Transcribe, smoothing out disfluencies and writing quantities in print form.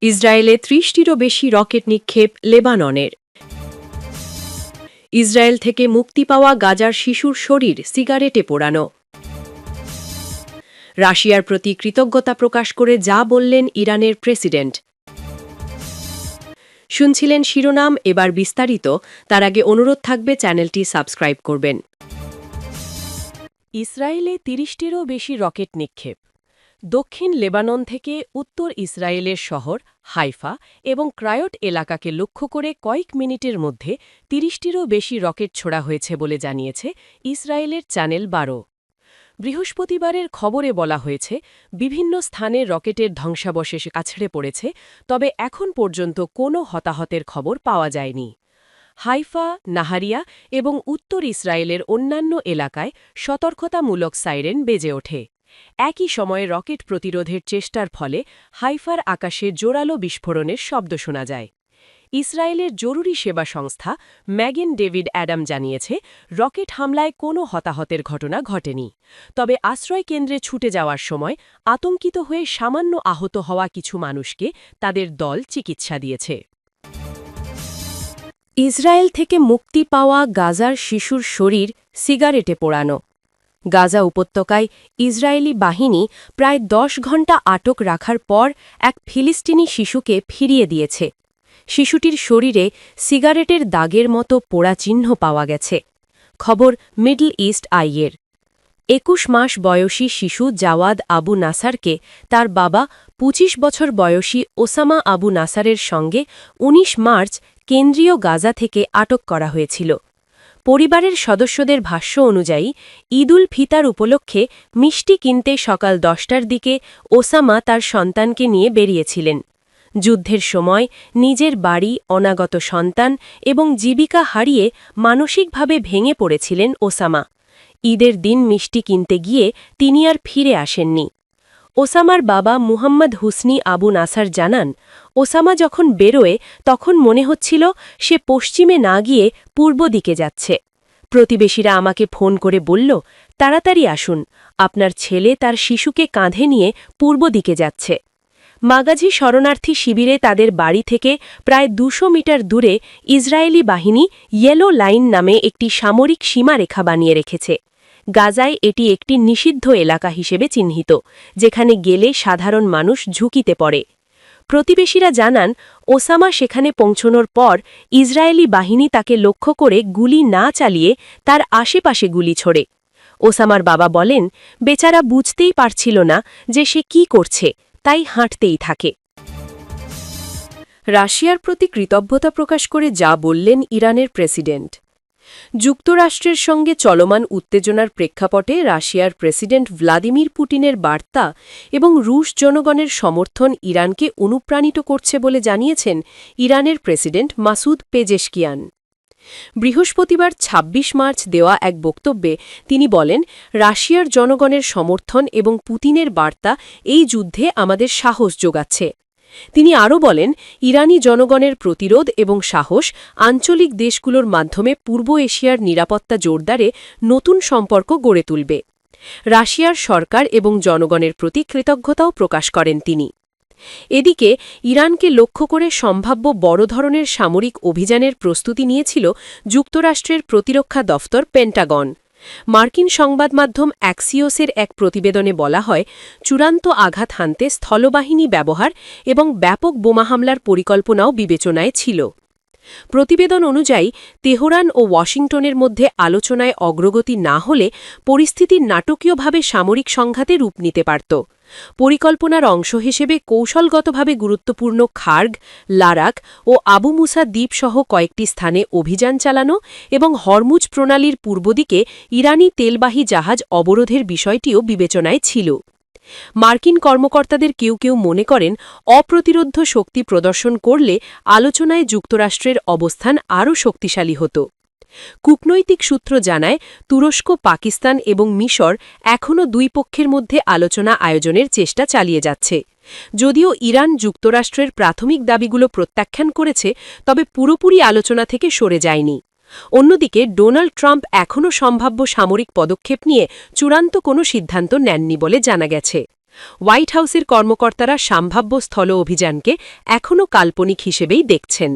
ইসরায়েলে ৩০টিরও বেশি রকেট নিক্ষেপ লেবাননের। ইসরায়েল থেকে মুক্তি পাওয়া গাজার শিশুর শরীর সিগারেটে পোড়ানো। রাশিয়ার প্রতি কৃতজ্ঞতা প্রকাশ করে যা বললেন ইরানের প্রেসিডেন্ট। শুনছিলেন শিরোনাম, এবার বিস্তারিত। তার আগে অনুরোধ থাকবে চ্যানেলটি সাবস্ক্রাইব করবেন। ইসরায়েলে ৩০টিরও বেশি রকেট নিক্ষেপ। দক্ষিণ লেবানন থেকে উত্তর ইসরায়েলের শহর হাইফা এবং ক্রায়ট এলাকাকে লক্ষ্য করে কয়েক মিনিটের মধ্যে ৩০টিরও বেশি রকেট ছোড়া হয়েছে বলে জানিয়েছে ইসরায়েলের চ্যানেল ১২। বৃহস্পতিবারের খবরে বলা হয়েছে, বিভিন্ন স্থানে রকেটের ধ্বংসাবশেষ আছড়ে পড়েছে, তবে এখন পর্যন্ত কোনো হতাহতের খবর পাওয়া যায়নি। হাইফা, নাহারিয়া এবং উত্তর ইসরায়েলের অন্যান্য এলাকায় সতর্কতামূলক সাইরেন বেজে ওঠে। একই সময়ে রকেট প্রতিরোধের চেষ্টার ফলে হাইফার আকাশে জোরালো বিস্ফোরণের শব্দ শোনা যায়। ইসরায়েলের জরুরি সেবা সংস্থা ম্যাগেন ডেভিড অ্যাডাম জানিয়েছে, রকেট হামলায় কোনো হতাহতের ঘটনা ঘটেনি, তবে আশ্রয়কেন্দ্রে ছুটে যাওয়ার সময় আতঙ্কিত হয়ে সামান্য আহত হওয়া কিছু মানুষকে তাদের দল চিকিৎসা দিয়েছে। ইসরায়েল থেকে মুক্তি পাওয়া গাজার শিশুর শরীর সিগারেটে পোড়ানো। গাজা উপত্যকায় ইসরায়েলি বাহিনী প্রায় ১০ ঘণ্টা আটক রাখার পর এক ফিলিস্তিনি শিশুকে ফিরিয়ে দিয়েছে। শিশুটির শরীরে সিগারেটের দাগের মতো পোড়া চিহ্ন পাওয়া গেছে। খবর মিডল ইস্ট আইয়ের। ২১ মাস বয়সী শিশু জাওয়াদ আবু নাসারকে তার বাবা ২৫ বছর বয়সী ওসামা আবু নাসারের সঙ্গে ১৯ মার্চ কেন্দ্রীয় গাজা থেকে আটক করা হয়েছিল। পরিবারের সদস্যদের ভাষ্য অনুযায়ী ঈদুল ফিতর উপলক্ষে মিষ্টি কিনতে সকাল ১০টার দিকে ওসামা তার সন্তানকে নিয়ে বেরিয়েছিলেন। যুদ্ধের সময় নিজের বাড়ি, অনাগত সন্তান এবং জীবিকা হারিয়ে মানসিকভাবে ভেঙে পড়েছিলেন ওসামা। ঈদের দিন মিষ্টি কিনতে গিয়ে তিনি আর ফিরে আসেননি। ওসামার বাবা মুহাম্মদ হুসনি আবু নাসার জানান, ওসামা যখন বেরোয় তখন মনে হচ্ছিল সে পশ্চিমে না গিয়ে পূর্ব দিকে যাচ্ছে। প্রতিবেশীরা আমাকে ফোন করে বলল, তাড়াতাড়ি আসুন, আপনার ছেলে তার শিশুকে কাঁধে নিয়ে পূর্ব দিকে যাচ্ছে। মাগাজি শরণার্থী শিবিরে তাদের বাড়ি থেকে প্রায় ২০০ মিটার দূরে ইসরায়েলি বাহিনী ইয়েলো লাইন নামে একটি সামরিক সীমারেখা বানিয়ে রেখেছে। গাজায় এটি একটি নিষিদ্ধ এলাকা হিসেবে চিহ্নিত, যেখানে গেলে সাধারণ মানুষ ঝুঁকিতে পড়ে। প্রতিবেশীরা জানান, ওসামা সেখানে পৌঁছনোর পর ইসরায়েলি বাহিনী তাকে লক্ষ্য করে গুলি না চালিয়ে তার আশেপাশে গুলি ছোড়ে। ওসামার বাবা বলেন, বেচারা বুঝতেই পারছিল না যে সে কি করছে, তাই হাঁটতেই থাকে। রাশিয়ার প্রতি কৃতজ্ঞতা প্রকাশ করে যা বললেন ইরানের প্রেসিডেন্ট। যুক্তরাষ্ট্রের সঙ্গে চলমান উত্তেজনার প্রেক্ষাপটে রাশিয়ার প্রেসিডেন্ট ভ্লাদিমির পুতিনের বার্তা এবং রুশ জনগণের সমর্থন ইরানকে অনুপ্রাণিত করছে বলে জানিয়েছেন ইরানের প্রেসিডেন্ট মাসুদ পেজেশকিয়ান। বৃহস্পতিবার ২৬ মার্চ দেওয়া এক বক্তব্যে তিনি বলেন, রাশিয়ার জনগণের সমর্থন এবং পুতিনের বার্তা এই যুদ্ধে আমাদের সাহস যোগাচ্ছে। তিনি আরও বলেন, ইরানি জনগণের প্রতিরোধ এবং সাহস আঞ্চলিক দেশগুলোর মাধ্যমে পূর্ব এশিয়ার নিরাপত্তা জোরদারে নতুন সম্পর্ক গড়ে তুলবে। রাশিয়ার সরকার এবং জনগণের প্রতি কৃতজ্ঞতাও প্রকাশ করেন তিনি। এদিকে ইরানকে লক্ষ্য করে সম্ভাব্য বড় ধরনের সামরিক অভিযানের প্রস্তুতি নিয়েছিল যুক্তরাষ্ট্রের প্রতিরক্ষা দফতর পেন্টাগন। মার্কিন সংবাদ মাধ্যম অ্যাক্সিওসের এক প্রতিবেদনে বলা হয়, চূড়ান্ত আঘাত হানতে স্থলবাহিনী ব্যবহার এবং ব্যাপক বোমা হামলার পরিকল্পনাও বিবেচনায় ছিল। প্রতিবেদন অনুযায়ী তেহরান ও ওয়াশিংটনের মধ্যে আলোচনায় অগ্রগতি না হলে পরিস্থিতি নাটকীয়ভাবে সামরিক সংঘাতে রূপ নিতে পারত। পরিকল্পনার অংশ হিসেবে কৌশলগতভাবে গুরুত্বপূর্ণ খার্গ, লারাক ও আবু মুসা দ্বীপসহ কয়েকটি স্থানে অভিযান চালানো এবং হরমুজ প্রণালীর পূর্বদিকে ইরানি তেলবাহী জাহাজ অবরোধের বিষয়টিও বিবেচনায় ছিল। মার্কিন কর্মকর্তাদের কেউ কেউ মনে করেন, অপ্রতিরোধ্য শক্তি প্রদর্শন করলে আলোচনায় যুক্তরাষ্ট্রের অবস্থান আরও শক্তিশালী হতো। কূটনৈতিক সূত্র জানায়, তুরস্ক, পাকিস্তান এবং মিশর এখনও দুই পক্ষের মধ্যে আলোচনা আয়োজনের চেষ্টা চালিয়ে যাচ্ছে। যদিও ইরান যুক্তরাষ্ট্রের প্রাথমিক দাবিগুলো প্রত্যাখ্যান করেছে, তবে পুরোপুরি আলোচনা থেকে সরে যায়নি। অন্যদিকে ডোনাল্ড ট্রাম্প এখনও সম্ভাব্য সামরিক পদক্ষেপ নিয়ে চূড়ান্ত কোনো সিদ্ধান্ত নেননি বলে জানা গেছে। হোয়াইট হাউসের কর্মকর্তারা সম্ভাব্য স্থল অভিযানকে এখনও কাল্পনিক হিসেবেই দেখছেন।